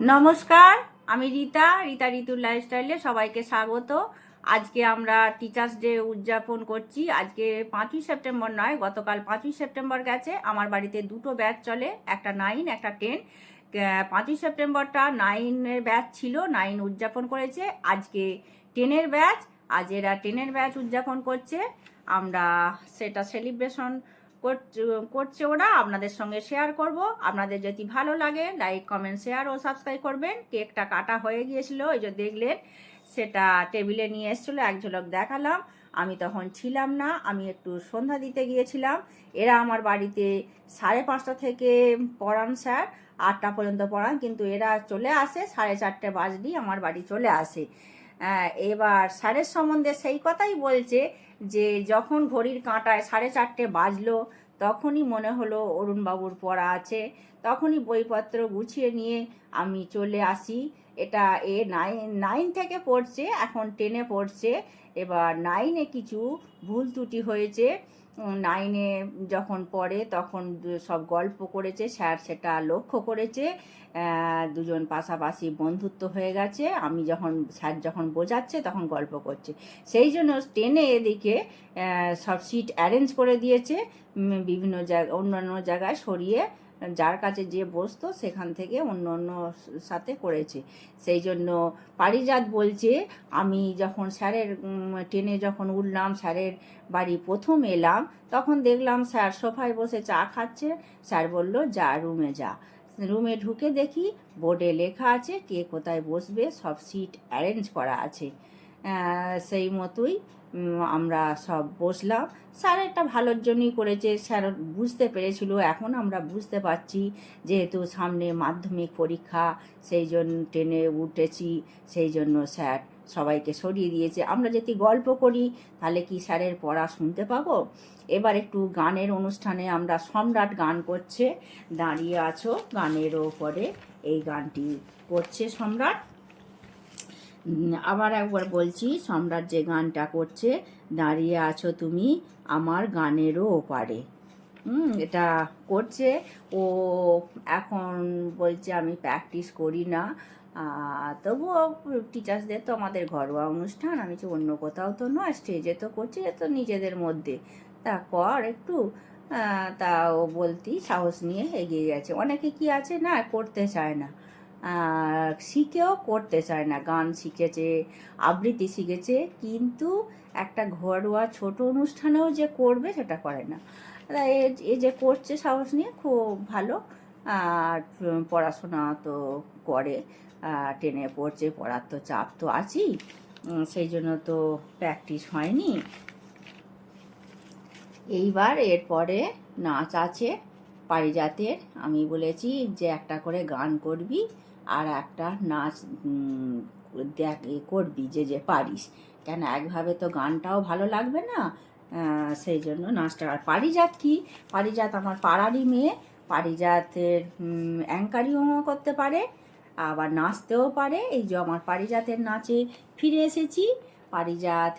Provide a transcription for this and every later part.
নমস্কার, আমি রীতা ঋতুর লাইফস্টাইলে সবাইকে স্বাগত। আজকে আমরা টিচার্স ডে উদযাপন করছি। আজকে 5ই সেপ্টেম্বর নয়, গতকাল 5ই সেপ্টেম্বর গেছে। আমার বাড়িতে দুটো ব্যাচ চলে, একটা 9 একটা 10। 5ই সেপ্টেম্বরটা 9-এর ব্যাচ ছিল, 9 উদযাপন করেছে। আজকে 10-এর ব্যাচ, আজ এরা 10-এর ব্যাচ উদযাপন করছে। আমরা সেটা সেলিব্রেশন করছে ওরা, আপনাদের সঙ্গে শেয়ার করব। আপনাদের যদি ভালো লাগে লাইক কমেন্ট শেয়ার ও সাবস্ক্রাইব করবেন। কেকটা কাটা হয়ে গিয়েছিল, এই যে দেখলেন, সেটা টেবিলে নিয়ে এসেছিলো, এক ঝলক দেখালাম। আমি তখন ছিলাম না, আমি একটু সন্ধ্যা দিতে গিয়েছিলাম। এরা আমার বাড়িতে 5:30 থেকে পড়ান স্যার, 8টা পর্যন্ত পড়ান, কিন্তু এরা চলে আসে 4:30 বাজলেই আমার বাড়ি চলে আসে। এবার স্যারের সম্বন্ধে সেই কথাই বলছে যে যখন ঘড়ির কাঁটায় 4:30 বাজলো তখনই মনে হলো অরুণবাবুর পড়া আছে, তখনই বইপত্র গুছিয়ে নিয়ে আমি চলে আসি। এটা এ 9 থেকে পড়ছে, এখন 10-এ পড়ছে। এবার 9-এ কিছু ভুল ত্রুটি হয়েছে। 9-এ যখন পড়ে তখন সব গল্প করেছে, স্যার সেটা লক্ষ্য করেছে। দুজন পাশাপাশি বন্ধুত্ব হয়ে গেছে। আমি যখন স্যার যখন বোঝাচ্ছে তখন গল্প করছে, সেই জন্য 10-এ এদিকে সব সিট অ্যারেঞ্জ করে দিয়েছে, বিভিন্ন জায়গা অন্য জায়গায় সরিয়ে, যার কাছে যে বসতো সেখান থেকে অন্য সাথে করেছে। সেই জন্য পারিজাত বলছে, আমি যখন স্যারের 10-এ যখন উঠলাম, স্যারের বাড়ি প্রথম এলাম, তখন দেখলাম স্যার সোফায় বসে চা খাচ্ছে। স্যার বলল, যা রুমে যা। রুমে ঢুকে দেখি বোর্ডে লেখা আছে কে কোথায় বসবে, সব সিট অ্যারেঞ্জ করা আছে। সেই মতোই আমরা সব বসলাম। স্যার এটা ভালোর জন্যই করেছে, স্যার বুঝতে পেরেছিল, এখন আমরা বুঝতে পারছি যেহেতু সামনে মাধ্যমিক পরীক্ষা, সেই জন্য 10-এ উঠেছি, সেই জন্য স্যার সবাইকে সরিয়ে দিয়েছে। আমরা যদি গল্প করি তাহলে কি স্যারের পড়া শুনতে পাবো? এবার একটু গানের অনুষ্ঠানে আমরা সম্রাট গান করছে, দাঁড়িয়ে আছো গানের ওপরে, এই গানটি করছে সম্রাট। আবার একবার বলছি, সম্রাট যে গানটা করছে, দাঁড়িয়ে আছো তুমি আমার গানেরও ওপারে, এটা করছে ও। এখন বলছে আমি প্র্যাকটিস করি না, তবুও টিচার্সদের তো আমাদের ঘরোয়া অনুষ্ঠান, আমি তো অন্য কোথাও তো নয়, স্টেজে তো করছি, এ তো নিজেদের মধ্যে, তা কর একটু। তা ও বলতেই সাহস নিয়ে এগিয়ে গেছে। অনেকে কি আছে না, করতে চায় না, শিখেও করতে চায় না। গান শিখেছে, আবৃত্তি শিখেছে, কিন্তু একটা ঘরোয়া ছোট অনুষ্ঠানেও যে করবে সেটা করে না। এ যে করছে সাহস নিয়ে, খুব ভালো। আর পড়াশোনা তো করে, 10-এ পড়ছে, পড়ার তো চাপ তো আছেই, সেই জন্য তো প্র্যাকটিস হয়নি। এইবার এরপরে নাচ আছে পারিজাতের। আমি বলেছি যে একটা করে গান করবি আর একটা নাচ দেখ করবি, যে পারিস, কেন একভাবে তো গানটাও ভালো লাগবে না, সেই জন্য নাচটা। আর পারিজাত কি, পারিজাত আমার পাড়ারই মেয়ে, পারিজাতের অ্যাঙ্কারিংও করতে পারে, আবার নাচতেও পারে। এই যে আমার পারিজাতের নাচে ফিরে এসেছি। পারিজাত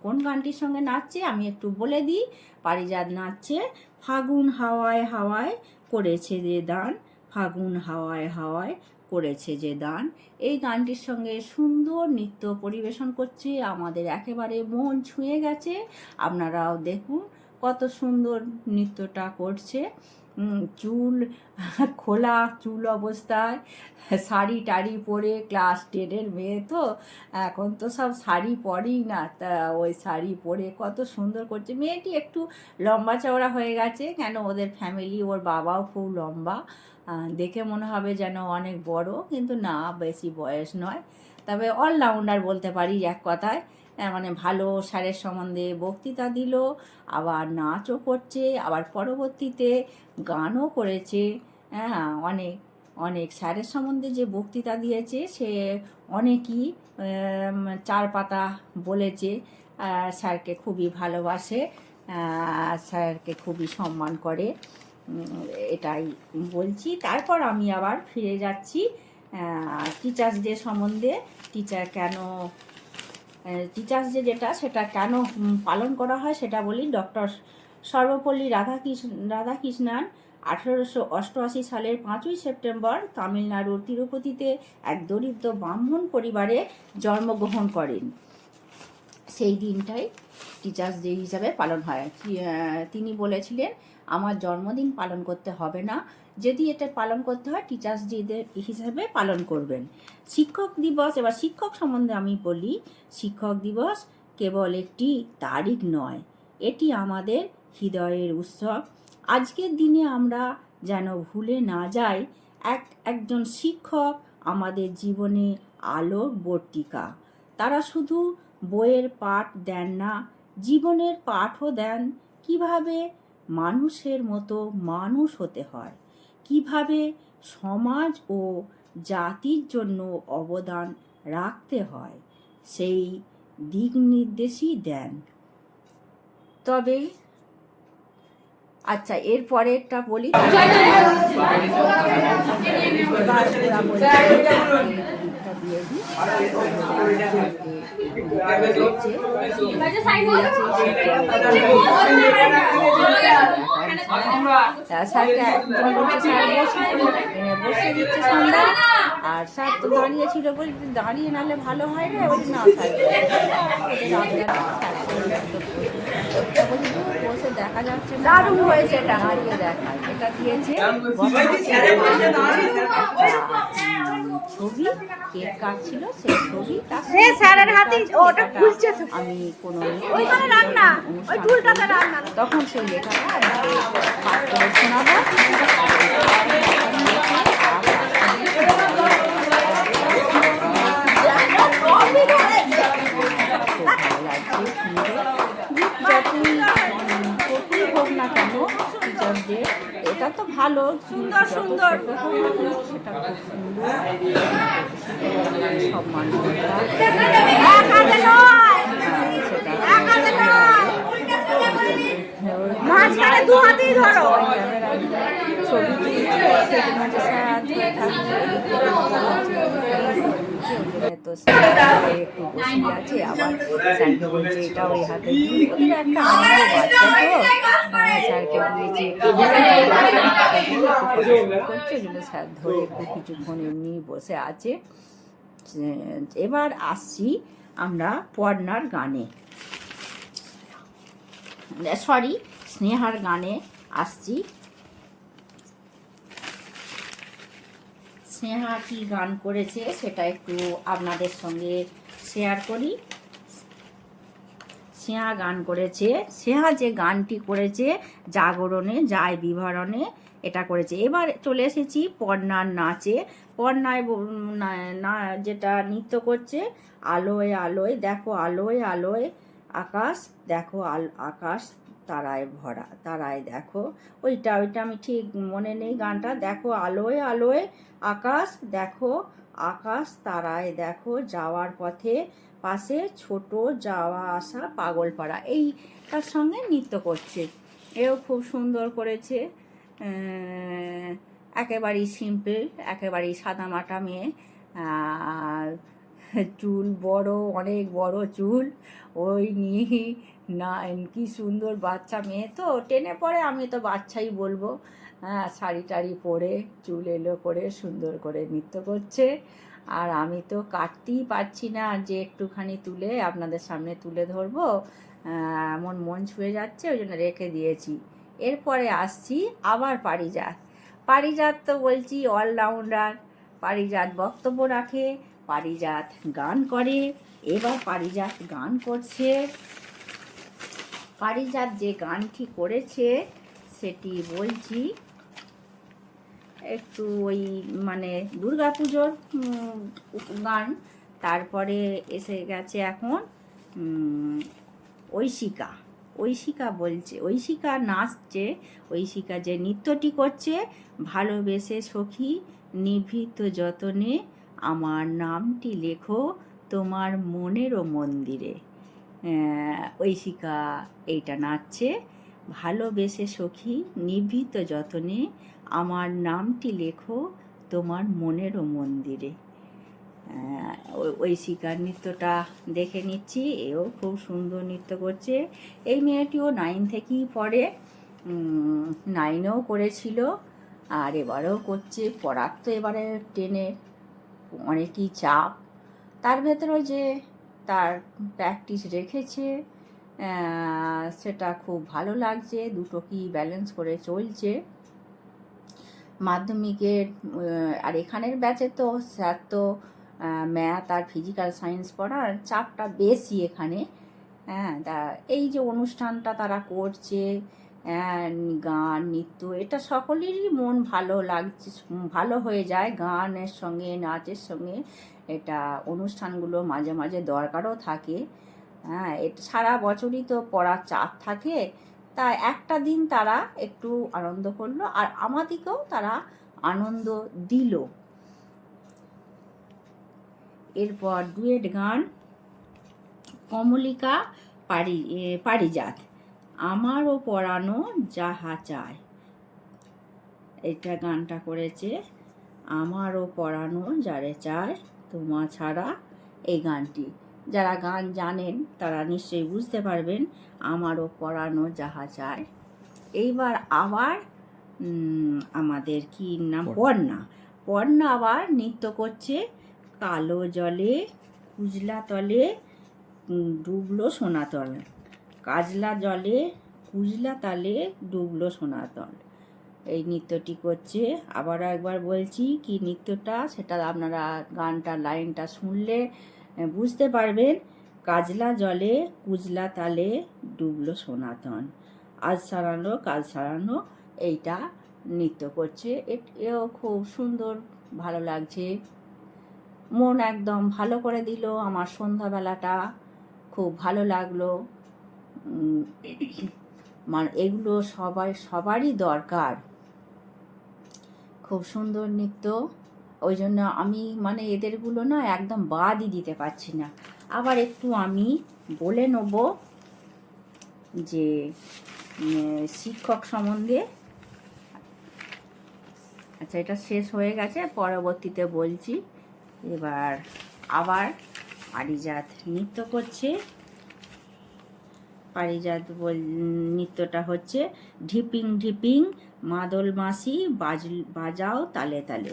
কোন গানটির সঙ্গে নাচছে আমি একটু বলে দিই। পারিজাত নাচছে ফাগুন হাওয়ায় হাওয়ায় করেছে যে দান, ফাগুন হাওয়ায় হাওয়ায় করেছে যে দান। এই গানটির সঙ্গে সুন্দর নৃত্য পরিবেশন করছে, আমাদের একেবারে মন ছুঁয়ে গেছে। আপনারাও দেখুন কত সুন্দর নৃত্যটা করছে। চুল খোলা চুল অবস্থায়, শাড়ি টাড়ি পরে, ক্লাস 10-এর মেয়ে তো, এখন তো সব শাড়ি পরেই না, তা ওই শাড়ি পরে কত সুন্দর করছে। মেয়েটি একটু লম্বা চওড়া হয়ে গেছে, কেন ওদের ফ্যামিলি, ওর বাবাও খুব লম্বা, দেখে মনে হবে যেন অনেক বড়, কিন্তু না, বেশি বয়স নয়। তবে অলরাউন্ডার বলতে পারি এক কথায়। মানে ভালো স্যারের সম্বন্ধে বক্তৃতা দিল, আবার নাচও করছে, আবার পরবর্তীতে গানও করেছে। হ্যাঁ, অনেক অনেক স্যারের সম্বন্ধে যে বক্তৃতা দিয়েছে সে অনেকই 4 পাতা বলেছে। স্যারকে খুবই ভালোবাসে, স্যারকে খুবই সম্মান করে, এটাই বলছি। তারপর আমি আবার ফিরে যাচ্ছি টিচার্স ডে সম্বন্ধে। টিচার্স ডে যেটা, সেটা কেন পালন করা হয় সেটা বলি। ডক্টর সর্বপল্লী রাধাকৃষ্ণান 1888 সালের 5ই সেপ্টেম্বর তামিলনাড়ুর তিরুপতিতে এক দরিদ্র ব্রাহ্মণ পরিবারে জন্মগ্রহণ করেন। সেই দিনটাই টিচার্স ডে হিসাবে পালন হয়। তিনি বলেছিলেন, আমার জন্মদিন পালন করতে হবে না, যদি এটা পালন করতে হয় টিচার্স ডে হিসাবে পালন করবেন। শিক্ষক দিবস, এবার শিক্ষক সম্বন্ধে আমি বলি। শিক্ষক দিবস কেবল একটি তারিখ নয়, এটি আমাদের হৃদয়ের উৎসব। আজকের দিনে আমরা যেন ভুলে না যাই, একজন শিক্ষক আমাদের জীবনে আলোর বর্তিকা। তারা শুধু বইয়ের পাঠ দেন না, জীবনের পাঠও দেন, কিভাবে মানুষের মতো মানুষ হতে হয়, কিভাবে সমাজ ও জাতির জন্য অবদান রাখতে হয়, সেই দিক নির্দেশই দেন। তবে আচ্ছা, এরপরে একটা বলি। বসে দিচ্ছে সন্ধ্যা, আর স্যার তো দাঁড়িয়েছিল, বলছি দাঁড়িয়ে নাহলে ভালো হয় না, বলছি না বসে দেখা যাচ্ছে, দারুণ হয়েছে, এটা হারিয়ে দেখা, এটা দিয়েছে ছবি, কেক কাটছিল সেই ছবি, আমি কোনো তখন সেই লেখাটা পাঠ করে শোনাবো। এটা তো ভালো, সুন্দর সুন্দর, সেটা খুব সুন্দর, সব মানুষ তো একটু বসে আছে, আবার স্যারকে বলছে এটা ওই হাতে একটা আমার বাচ্চা, তো স্যারকে দিয়েছি করছে, কিন্তু স্যার ধরে একটু কিছুক্ষণ এমনি বসে আছে। এবার আসছি আমরা পর্ণার গানে, সরি স্নেহার গানে আসছি। স্নেহা কি গান করেছে সেটা একটু আপনাদের সঙ্গে শেয়ার করি। স্নেহা গান করেছে, স্নেহা যে গানটি করেছে জাগরণে যায় বিবরণে, এটা করেছে। এবার চলে এসেছি পর্ণার নাচে। পর্ণায় না যেটা নৃত্য করছে, আলোয় আলোয় দেখো, আলোয় আলোয় আকাশ দেখো, আকাশ তারায় ভরা, তারায় দেখো, ওইটা আমি ঠিক মনে নেই গানটা। দেখো আলোয় আলোয় আকাশ দেখো, আকাশ তারায় দেখো, যাওয়ার পথে পাশে ছোট যাওয়া আসা পাগলপাড়া, এইটার সঙ্গে নৃত্য করছে। এও খুব সুন্দর করেছে, একেবারেই সিম্পল, একেবারেই সাদামাটা মেয়ে, চুল বড়, অনেক বড় চুল, ওই নিয়ে না কি সুন্দর বাচ্চা মেয়ে, তো টেনে পড়ে, আমি তো বাচ্চাই বলবো। হ্যাঁ, শাড়ি টাড়ি পরে চুল এলো করে সুন্দর করে নৃত্য করছে। আর আমি তো কাটতেই পারছি না যে একটুখানি তুলে আপনাদের সামনে তুলে ধরবো, এমন মন ছুঁয়ে যাচ্ছে, ওই জন্য রেখে দিয়েছি। এরপরে আসছি আবার পারিজাত। পারিজাত তো বলছি অলরাউন্ডার, পারিজাত বক্তব্য রাখে, পারিজাত গান করে। এবার পারিজাত গান করছে। পারিজাত যে গানটি করেছে সেটি বলছি একটু ওই মানে দুর্গাপুজোর গান। তারপরে এসে গেছে এখন ঐশিকা। ঐশিকা বলছে, ঐশিকা নাচছে, ঐশিকা যে নৃত্যটি করছে, ভালোবেসে সখী নিভৃত যতনে আমার নামটি লেখো তোমার মনেরও মন্দিরে। ঐশিকা এইটা নাচছে, ভালোবেসে সখী নিভৃত যতনে আমার নামটি লেখো তোমার মনেরও মন্দিরে। ঐশিকার নৃত্যটা দেখে নিচ্ছি, এও খুব সুন্দর নৃত্য করছে। এই মেয়েটিও 9 থেকেই পড়ে, 9-এও করেছিল, আর এবারেও করছে। পড়ার তো এবারে 10-এর অনেকই চাপ, তার ভেতরেও যে তার প্র্যাকটিস রেখেছে সেটা খুব ভালো লাগছে। দুটো কি ব্যালেন্স করে চলছে। মাধ্যমিকের আর এখানের ব্যাচে তো স্যার তো ম্যাথ আর ফিজিক্যাল সায়েন্স পড়ার চাপটা বেশি এখানে। হ্যাঁ, তা এই যে অনুষ্ঠানটা তারা করছে, গান নৃত্য, এটা সকলেরই মন ভালো লাগছে, ভালো হয়ে যায় গানের সঙ্গে নাচের সঙ্গে। এটা অনুষ্ঠানগুলো মাঝে মাঝে দরকারও থাকে। হ্যাঁ, এটা সারা বছরই তো পড়ার চাপ থাকে, তা একটা দিন তারা একটু আনন্দ করলো, আর আমাদিকেও তারা আনন্দ দিল। এরপর ডুয়েট গান কমলিকা পারিজাত, আমারও পরানো যাহা চায়। এটা গানটা করেছে আমারও পরানো যারে চায় তোমা ছাড়া। এই গানটি যারা গান জানেন তারা নিশ্চয়ই বুঝতে পারবেন, আমারও পরানো যাহা চায়। এইবার আবার আমাদের কি নাম, পর্ণা আবার নৃত্য করছে। কালো জলে কুজলা তলে ডুবলো সোনাতল, কাজলা জলে কুজলা তালে ডুবলো সোনাতল। এই নৃত্যটি করছে। আবারও একবার বলছি কি নৃত্যটা, সেটা আপনারা গানটা লাইনটা শুনলে বুঝতে পারবেন। কাজলা জলে কুজলা তালে ডুবলো সনাতন, আজ সারানো কাজ সারানো, এইটা নৃত্য করছে। এও খুব সুন্দর, ভালো লাগছে, মন একদম ভালো করে দিল। আমার সন্ধ্যাবেলাটা খুব ভালো লাগলো। মানে এগুলো সবারই দরকার। খুব সুন্দর নৃত্য, ওই জন্য আমি মানে এদেরগুলো না একদম বাদই দিতে পারছি না। আবার একটু আমি বলে নেব যে শিক্ষক সম্বন্ধে। আচ্ছা, এটা শেষ হয়ে গেছে, পরবর্তীতে বলছি। এবার আবার পারিজাত নৃত্য করছে। পারিজাত নৃত্যটা হচ্ছে ঢিপিং ঢিপিং মাদল মাসি বাজাও তালে তালে।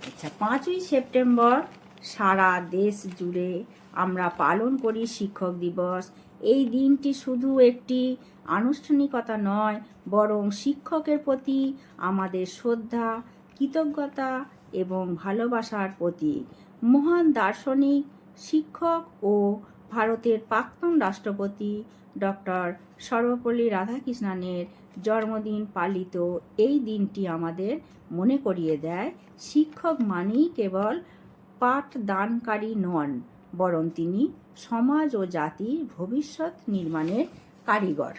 আচ্ছা, 5ই সেপ্টেম্বর সারা দেশ জুড়ে আমরা পালন করি শিক্ষক দিবস। এই দিনটি শুধু একটি আনুষ্ঠানিকতা নয়, বরং শিক্ষকের প্রতি আমাদের শ্রদ্ধা, কৃতজ্ঞতা এবং ভালোবাসার প্রতীক। মহান দার্শনিক, শিক্ষক ও ভারতের প্রাক্তন রাষ্ট্রপতি ডক্টর সর্বপল্লী রাধাকৃষ্ণনের জন্মদিন পালিত এই দিনটি আমাদের মনে করিয়ে দেয়, শিক্ষক মানেই কেবল পাঠদানকারী নন, বরং তিনি সমাজ ও জাতির ভবিষ্যৎ নির্মাণের কারিগর।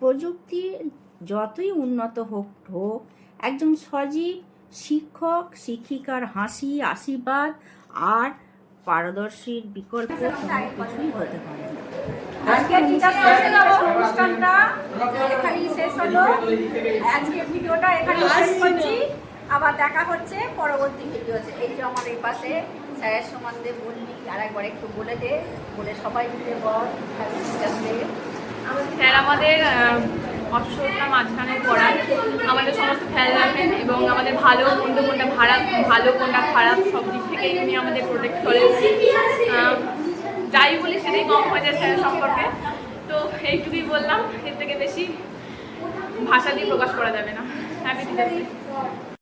প্রযুক্তি যতই উন্নত হোক, একজন সজীব শিক্ষক শিক্ষিকার হাসি, আশীর্বাদ আর পারদর্শীর বিকল্প কিছুই হতে পারে না। আজকে অনুষ্ঠানটা এখানেই শেষ হলো। আজকে ভিডিওটা এখানে শেষ করছি। আবার দেখা হচ্ছে পরবর্তী ভিডিওতে। এই যে আমার এই পাশে স্যারের সম্বন্ধে বললি, আর একবার একটু বলে দে, বলে সবাই মিলে বল। স্যার আমাদের অষ্টটা মাঝখানে পড়ান, আমাদের সমস্ত খেয়াল রাখেন এবং আমাদের ভালো মন্দ কোনটা ভালো কোনটা খারাপ সব দিক থেকেই উনি আমাদের প্রোটেক্ট করেন। যাই বলি সেটাই কম হয়ে যায় স্যারের সম্পর্কে। তো এইটুকুই বললাম, এর থেকে বেশি ভাষা দিয়ে প্রকাশ করা যাবে না। Happy teachers day.